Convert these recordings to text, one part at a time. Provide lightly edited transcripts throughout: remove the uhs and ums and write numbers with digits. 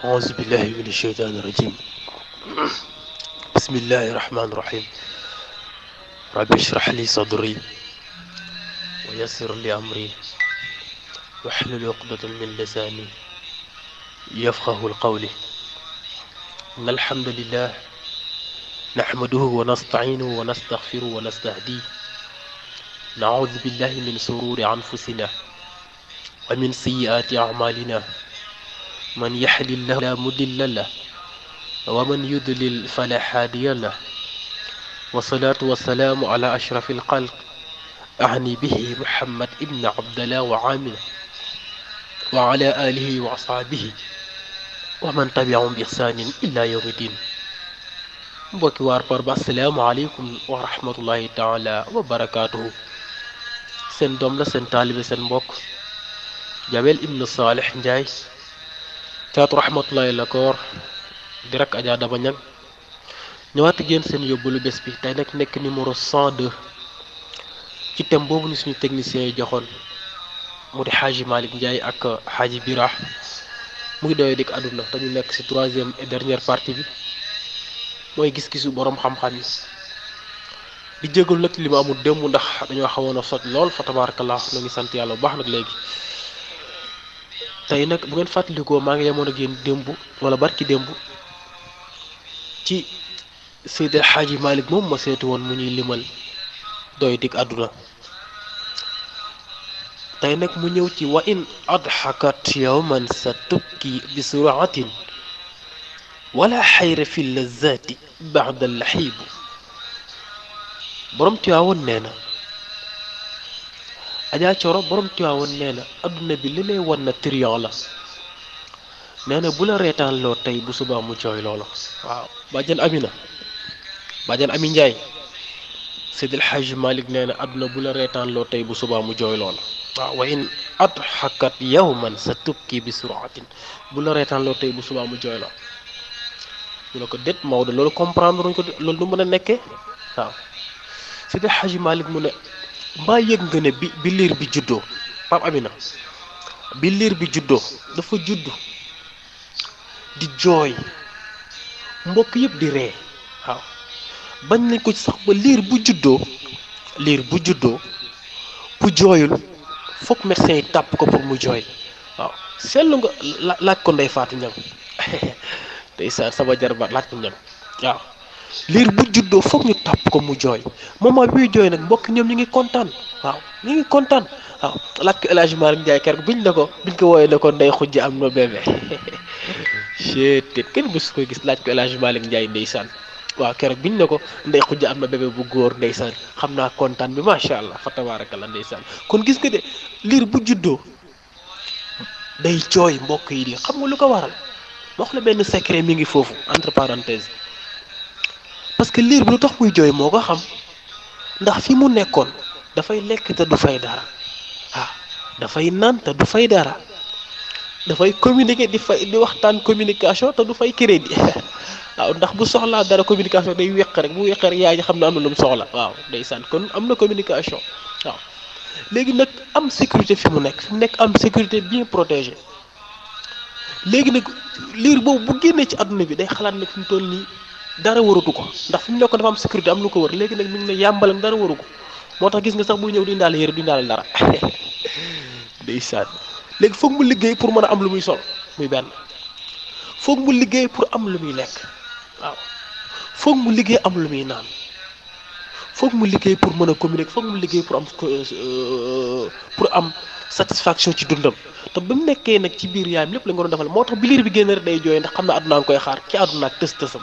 أعوذ بالله من الشيطان الرجيم. بسم الله الرحمن الرحيم. رب اشرح لي صدري ويسر لي أمري واحلل عقدة من لساني يفقه القول. إن الحمد لله نحمده ونستعينه ونستغفره ونستهديه. نعوذ بالله من شرور أنفسنا ومن سيئات أعمالنا. من يهد الله لا مضل له ومن يضلل فلا هادي له. والصلاة والسلام على أشرف الخلق أعني به محمد ابن عبد الله وعامله وعلى آله وأصحابه ومن تبعهم بإحسان إلى يوم الدين. mbokki waar Parba asalaamaaleykum wa rahmatullahi taala wa barakaatuhu. seen doom la seen taalibe seen mbokk Jabel ibn Salih Ndiaye caatu rahmatullahi la koor di rek Adja Daba Ñang ñëwaat génn seen yóbbalu bés bi tey nag nekk numéro 102 ci thème boobu ni suñu technicien yi joxoon mu di Xaaji Malick Ndiaye ak Xaaji Bira mu ngi doyee dik àdduna te ñu nekk ci troisième et dernière partie bi mooy gis-gisu boroom xam-xam yi di jégalu nag li ma amul démb ndax dañoo xawoon a sot lool fa tabarakallah ñu ngi sant yàlla bu baax nag léegi. tey nag bu ngeen fàttalikoo maa ngi yemoon ak yéen démb wala barki démb ci Seydil Xaaji Malick moom ma seeti woon mu ñuy limal doy dik àdduna. tey nag mu ñëw ci wa in adxakat yawman sa tubki bi suratin wala xayra fi lazati baxda laxiibu. borom Tiwaawoon nee na Adja Coro borom Tiwaawoon nee na adduna bi li lay wan na trian la nee na bu la reetaan loo tey bu subaa mu jooy loola. waaw bàjjan Amina bàjjan Ami Njaay Seydil Xaaji Malick nee na adduna bu la reetaan loo tey bu subaa mu jooy loola. waaw wa in adxakat yawman sa tubki bi suratin bu la reetaan loo tey bu subaa mu jooy loo. ñu ne ko déet Maodo loolu comprendre ruñ ko loolu du mën a nekkee. waaw Seydil Xaaji Malick mu ne mbaa yëg nga ne bi liir bi juddoo Pape Amina bi liir bi juddoo dafa juddu di jooy mbokk yëpp di ree. waaw bañ nañ ko ci sax ba liir bu juddoo bu jooyul fokk médecin yi tàpp ko pour mu jooy. waaw seetlu nga laaj ko Ndey Faatu Ñaŋ tey sama jarbaat laaj ko ñam. waaw liir bu juddoo foog ñu tàpp ko mu jooy moment bi muy jooy nag mbokk ñoom ñu ngi kontaan. waaw ñu ngi kontaan. waaw laaj ko El Hadj Malick Ndiaye keroog biñ ko wooyee ne ko ndey xujj am na bébé chet kenn mësu koy gis laaj ko El Hadj Malick Ndiaye ndeysaan. waaw keroog biñ ne ko ndey xujj am na bébé bu góor ndeysaan xam naa kontaan bi macha allah fa tabarakallah ndeysaan. kon gis nga de liir bu juddoo day jooy mbokk yi di xam nga lu ko waral. wax la benn secret mi ngi foofu entre parenthèse parce que liir bi lu tax muy jooy moo ko xam ndax fi mu nekkoon dafay lekk te du fay dara. dafay naan te du fay dara dafay communiquer di waxtaan communication te du fay crédit. waaw ndax bu soxlaa dara communication day weq rek bu weqee rek yaay ji xam ne am na lu mu soxla. waaw ndeysaan kon am na communication. waaw léegi nag am sécurité fi mu nekk am sécurité bien protégée. léegi nag liir boobu bu génnee ci àdduna bi day xalaat nag fi mu toll nii dara waratu ko ndax fi mu nekkoon dafa am sécurité am lu ko wër léegi nag mi ngi ne yàmbalam dara waru ko moo tax gis nga sax buy ñëw di indaale yére du indaale dara. ndeysaan léegi foog mu liggéey pour mën a am lu muy sol muy benn foog mu liggéey pour am lu muy lekk. waaw foog mu liggéey am lu muy naan foog mu liggéey pour mën a communiquer foog mu liggéey pour am satisfaction ci dundam. te ba mu nekkee nag ci biir yaayam lépp la nga doon defal moo tax bi liir bi génn rek day jooy ndax xam na àdduna nga koy xaar ci àdduna ak tës-tësam.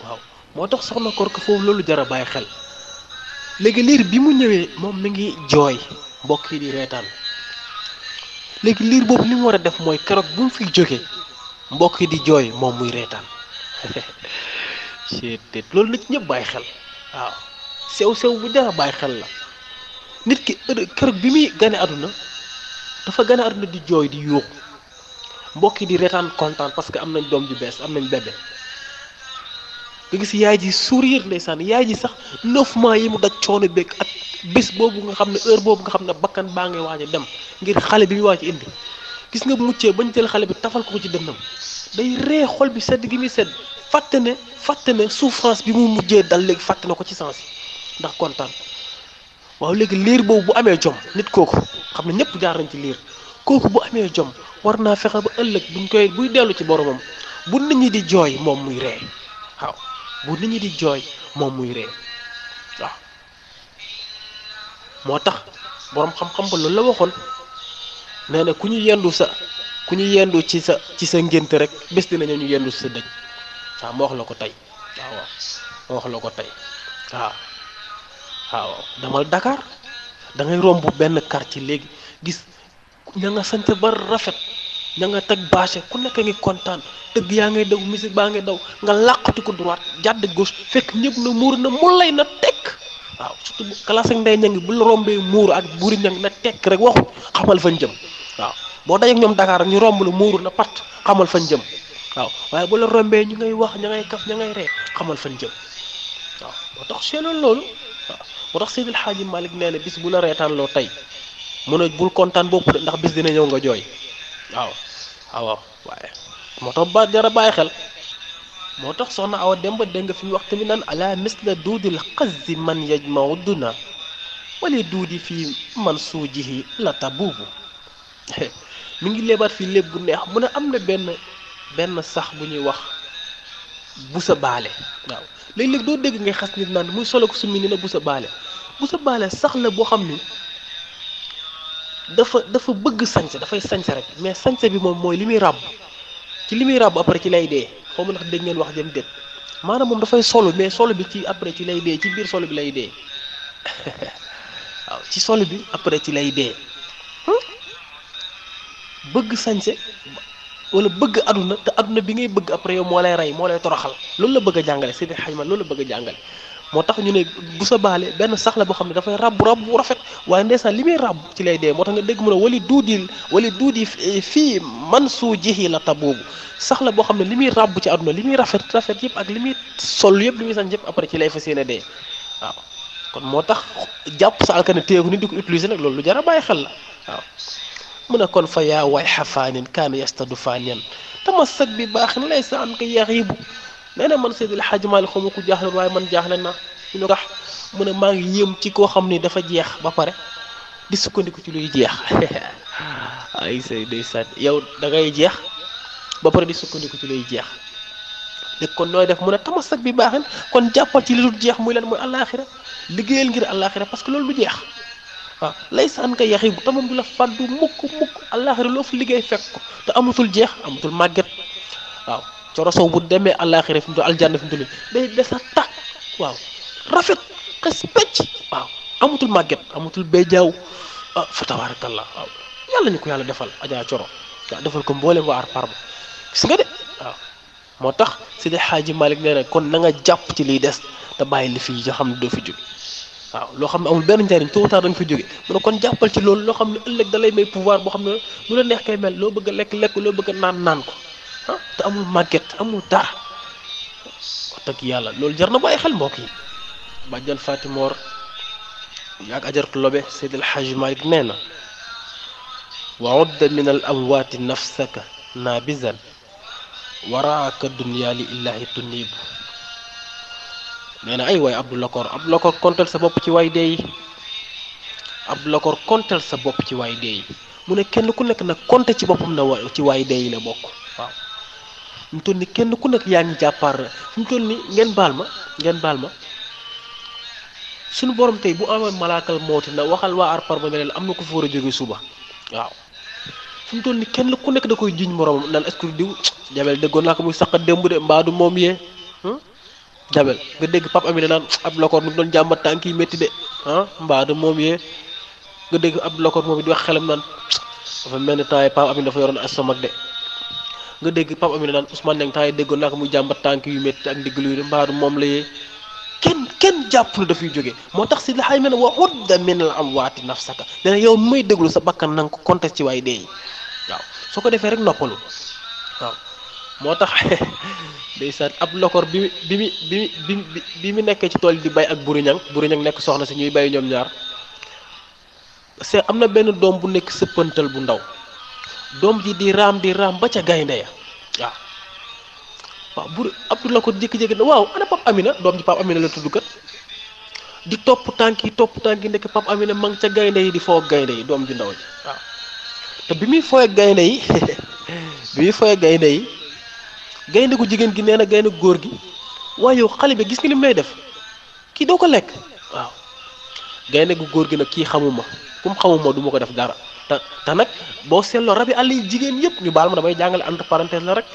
waaw moo tax soxna koor ko foofu loolu jar a bàyyi xel. léegi liir bi mu ñëwee moom mi ngi jooy mbokk yi di reetaan léegi liir boobu li mu war a def mooy keroog bu mu fiy jógee mbokk yi di jooy moom muy reetaan. loolu nit ñëpp bàyyi xel. waaw sew bu jar a bàyyi xel la. nit ki keroog bi muy gane àdduna dafa gane àdduna di jooy di yuuxu mbokk yi di reetaan kontaan parce que am nañ doom ju bees am nañ bébé. nga gis yaay ji sourire ndeysaan yaay ji sax 9 mois yi mu daj coono beeg ak bés boobu nga xam ne heure boobu nga xam ne bakkan baa ngay waaj a dem ngir xale bi muy waaj a indi gis nga muccee bañ jël xale bi tafal ko ci dënnam day ree xol bi sedd gi muy sedd fàtte ne souffrance bi mu mujjee dal léegi fàtte na ko ci sens ndax kontaan. waaw léegi liir boobu bu amee jom nit kooku xam ne ñëpp jaar nañ ci liir kooku bu amee jom war naa fexe ba ëllëg buy dellu ci boromam bu nit ñi di jooy moom muy ree waaw bu nit ñi di jooy moom muy ree waaw moo tax boroom xam-xam ba loolu la waxoon nee na ku ñu yendu ci sa ngénte rek bés dina ñëw ñu yendu ci sa dëj waaw ma wax la ko tey waaw ma wax la ko tey waaw demal Dakar da ngay romb benn quartier léegi gis ña nga sant ba rafet ña nga teg bâche ku nekk ngi kontaan tëgg yaa ngay daw musique baa ngay daw nga làqati ko droite jàdd gauche fekk ñëpp na muur na mu lay na tekk waaw surtout classe ak ndey ña ngi bu la rombee muur ak buri ña ngi na tekk rek waxu xamal fañ jëm waaw boo dajeek ñoom Dakar ak ñu romb la muuru na pat xamal fañ jëm waaw waaye bu la rombee ñu ngay wax ña ngay kaf ña ngay ree xamal fañ jëm waaw moo tax seeloon loolu waaw moo tax Seydil Hadji Malick nee na bis bu la reetaan loo tey mun a bul kontaan bopp de ndax bis dina ñëw nga jooy waaw waaw waaye moo tax ba jara bàyyi xel moo tax soxna Awa Demba dégg nga fi mu wax tamit naan ala misla duudil xazzi man yajmau duna wala duudi fii man suujihi la tabuubu mi ngi lebaat fii léeb gu neex mu ne am na benn sax bu ñuy wax bu sa baale waaw léeg-léeg doo dégg ngay xas nit naan muy solo ko summi ni na bu sa baale sax la boo xam ni dafa bëgg sañse dafay sañse rek mais sañse bi moom mooy li muy ràbb ci li muy ràbb après ci lay dee xaw ma ndax dégg ngeen wax jëm déet maanaam moom dafay solo mais solo bi ci après ci lay dee ci biir solo bi lay dee waaw ci solo bi après ci lay dee bëgg sañse wala bëgg aduna te aduna bi ngay bëgg après yow moo lay rey moo lay toroxal loolu la bëgg a jàngale Seydi Hadji Malick loolu la bëgg a jàngale moo tax ñu ne bu sa baale benn sax la boo xam ne dafay ràbb bu rafet waaye ndeysaan li muy ràbb ci lay dee moo tax nga dégg mu ne wali duudi fii man suu jixi la taboobu sax la boo xam ne li muy ràbb ci aduna li muy rafet yëpp ak li muy sol yëpp li muy sañ yëpp après ci lay fas yéene dee waaw kon moo tax jàpp sa alkane téyeku nit di ko utiliser nag loolu lu jar a bàyyi xel la waaw mu ne kon fa yaa way xafaanin kaana yastadu faaniyan tamassak bi baaxin laysa an ka yaxiibu nee na man Seydil Hadji Malick xaw ma ko jaaxle waaye man jaaxle naa ñu ne tax mu ne maa ngi yéem ci koo xam ni dafa jeex ba pare di sukkandiku ci luy jeex ay say ndeysaan yow da ngay jeex ba pare di sukkandiku ci luy jeex léegi kon nooy def mu ne tamassak bi baaxin kon jàppal ci li dul jeex muy lan mooy àllaaxira liggéeyal ngir àllaaxira parce que loolu du jeex waaw laysa an ka yaxiibu te moom du la fàddu mukk àllaaxira loo fa liggéey fekk ko te amatul jeex amatul màgget waaw Coro Sow bu demee àllaaxira fi mu toll aljanna fi mu toll day desa tàkk waaw rafet xes pecc waaw amatul màgget amatul béjaaw fa tabarakallah waaw yàlla ñu ko yàlla defal Adja Coro waaw defal ko mboolem waa Arparba gis nga de waaw moo tax Seydi Hadji Malick nee na kon na nga jàpp ci liy des te bàyyi li fii nga xam ne doo fi jóge waaw loo xam ne amul benn njariñ tôt ou tard da nga fi jóge mu ne kon jàppal ci loolu loo xam ne ëllëg da lay may pouvoir boo xam ne lu la neex kay mel loo bëgg a lekk loo bëgg a naan ko te amul màgget amul dara wax dëgg yàlla loolu jar na bàyyi xel mbokk yi bàjjan Fatimor yaag ajaratu lobe Seydil Hadji Malick nee na wa udda min al amwaati nafsaka naabizan waraaka dunya li illahi tuniibu nee na ay waay Abdou Lakor kontel sa bopp ci waay dee yi Abdou Lakor kontel sa bopp ci waay dee yi mu ne kenn ku nekk nag konte ci boppam na ci waay dee yi la bokk waaw fi mu toll ni kenn ku nekk yaa ngi jàppaar fi mu toll ni ngeen baal ma suñu borom tey bu amoon malaakal mooti na waxal waa Arparba ne leen am na ko fa war a jóge suba waaw fi mu toll ni kenn ku nekk da koy jiñ moroomam naan est-ce que diw jabel déggoon naa ko muy saq démb de mbaadu moom yee jabel nga dégg Pape Amina naan Abdou Lakor mi doon jàmbat tànk yi métti de mbaadu moom yee nga dégg Abdou Lakor moom di wax xelam naan dafa mel ni temps yi Pape Amina dafa yoroon estomac de nga dégg Pape Amina naan Ousmane Niang temps yi déggoon naa ko muy jàmbat tànk yu métti ak ndigg luy mbaadu moom la yee kenn jàpp na dafay jóge moo tax si la xay mel ne wa udda min al amwaati nafsaka nee na yow may déglu sa bakkan na nga ko contesté ci waay dee yi waaw soo ko defee rek noppalu waaw moo tax ndeysaan Abdou Lakor bi mu nekkee ci tool di bay ak Buri Ñang nekk soxna si ñuy bay ñoom ñaar c'est am na benn doom bu nekk sëppantal bu ndaw doom ji di raam ba ca gaynde ya waaw waaw buri Abdou la ko jékki-jékki ne waaw ana Pape Amina doom ji Pape Amina la tudd kat di topp tànk yi nekk Pape Amina ma ngi ca gaynde yi di foo gaynde yi doom ju ndaw ji waaw te bi muy fooy gaynde yi bi muy fooy gaynde yi gaynde gu jigéen gi nee na gaynde gu góor gi waaye yow xale bi gis nga lim lay def kii doo ko lekk waaw gaynde gu góor gi nag kii xamuma kum xamuma du ma ko def dara te nag boo seetloo rabi àll yi jigéen yëpp ñu baal ma damay jàngale entre parenthèse la rek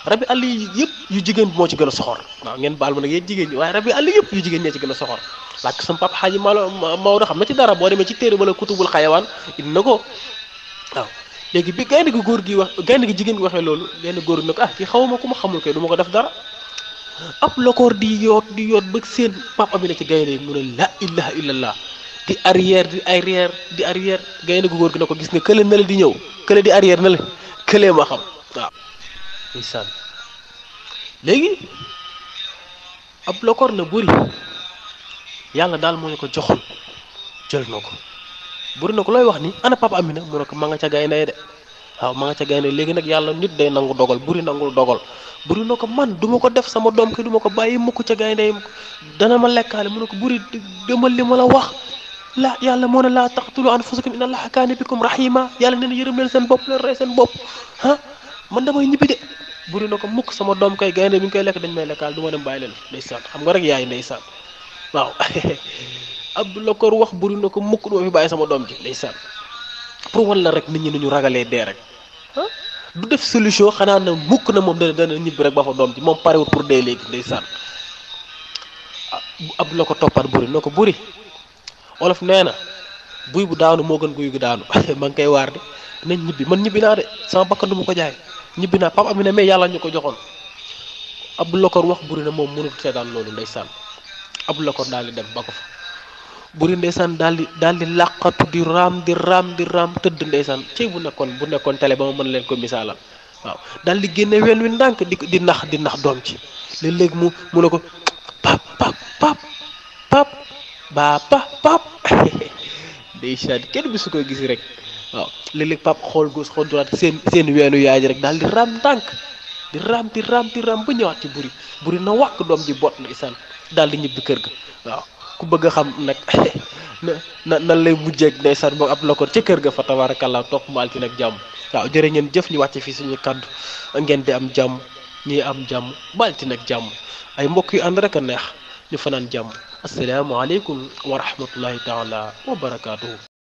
rabi àll yi yëpp yu jigéen bi moo ci gën a soxor waaw ngeen baal ma nag yéen jigéen ñi waaye rabi àll yëpp yu jigéen ñee ci gën a soxor làkk sama papa xaaji Maodo xam na ci dara boo demee ci téere wala kutubul xayawaan indi na ko waaw léegi bi gaynde gi góor gi wax gaynde gi jigéen gi waxee loolu gaynde góor gi nag ah kii xawma ku ma xamul kay du ma ko def dara ab lokoor di yoot ba seen Pape Amina ci gaynde yi mu ne la ilaha illallah di arrière gaynde gu góor gi na ko gis nga kële na la di ñëw kële di arrière na la këlee ma xam waaw ndeysaan léegi ab lokoor na buri yàlla daal moo ñu ko joxoon jël na ko buri na ko looy wax ni ana Pape Amina mu ne ko ma nga ca gaynde de waaw ma nga ca gaynde léegi nag yàlla nit day nangu dogal buri nangul dogal buri na ko man du ma ko def sama doom ki du ma ko bàyyi mukk ca gaynde yi dana ma lekkaale mu ne ko buri demal li ma la wax la yàlla moo ne laa taqtulu anfusakum inna allaha kaana bikum rahima yàlla nee na yërëm leen seen bopp leen rey seen bopp ah man damay ñibbi de buri na ko mukk sama doom kay gaynde bi ñu koy lekk dañ may lekkaal du ma dem bàyyi leen ndeysaan xam nga rek yaay ndeysaan waaw Abdou Lakor wax buri na ko mukk du ma fi bàyyi sama doom ji ndeysaan pour wan la rek nit ñi nu ñu ragalee dee rek ah du def solution xanaa na mukk na moom dana ñibbi rek ba fa doom ji moom parewul pour dee léegi ndeysaan Abdou Lakor toppaat buri na ko buri olof nee na buy bu daanu moo gën guy gu daanu ma ngi koy waar de nañ ñibbi man ñibbi naa de sama bakkan du ma ko jaay ñibbi naa Pape Amina mais yàlla ñu ko joxoon Abdou Lakor wax buri na moom mënut seetaan loolu ndeysaan Abdou Lakor daal di dem ba ko fa buri ndeysaan daal di làqatu di raam tëdd ndeysaan ci bu nekkoon télé ba ma mën leen ko misaalal waaw daal di génne wen wi ndànk di nax doom ci léeg-léeg mu ne ko pap ndeysaan kenn bi su koy gis rek waaw léeg-léeg pap xool gauche xool droite seen weenu yaay ji rek daal di raam ndànk di raam ba ñëwaat ci buri na wàkk doom ji bot ndeysaan daal di ñibbi kër ga waaw ku bëgg a xam nag nan lay mujjeeg ndeysaan moom Abdou Lakor ca kër ga fa tabarakallah topp mu altine ak jàmm waaw jërë ngeen jëf ñu wàcce fii suñu kaddu ngeen di am jàmm ñii am jàmm ba altine ak jàmm ay mbokk yu ànd rek a neex ñu fanaan jàmm asalaamaaleykum wa rahmatullahi taala wa barakaatuhu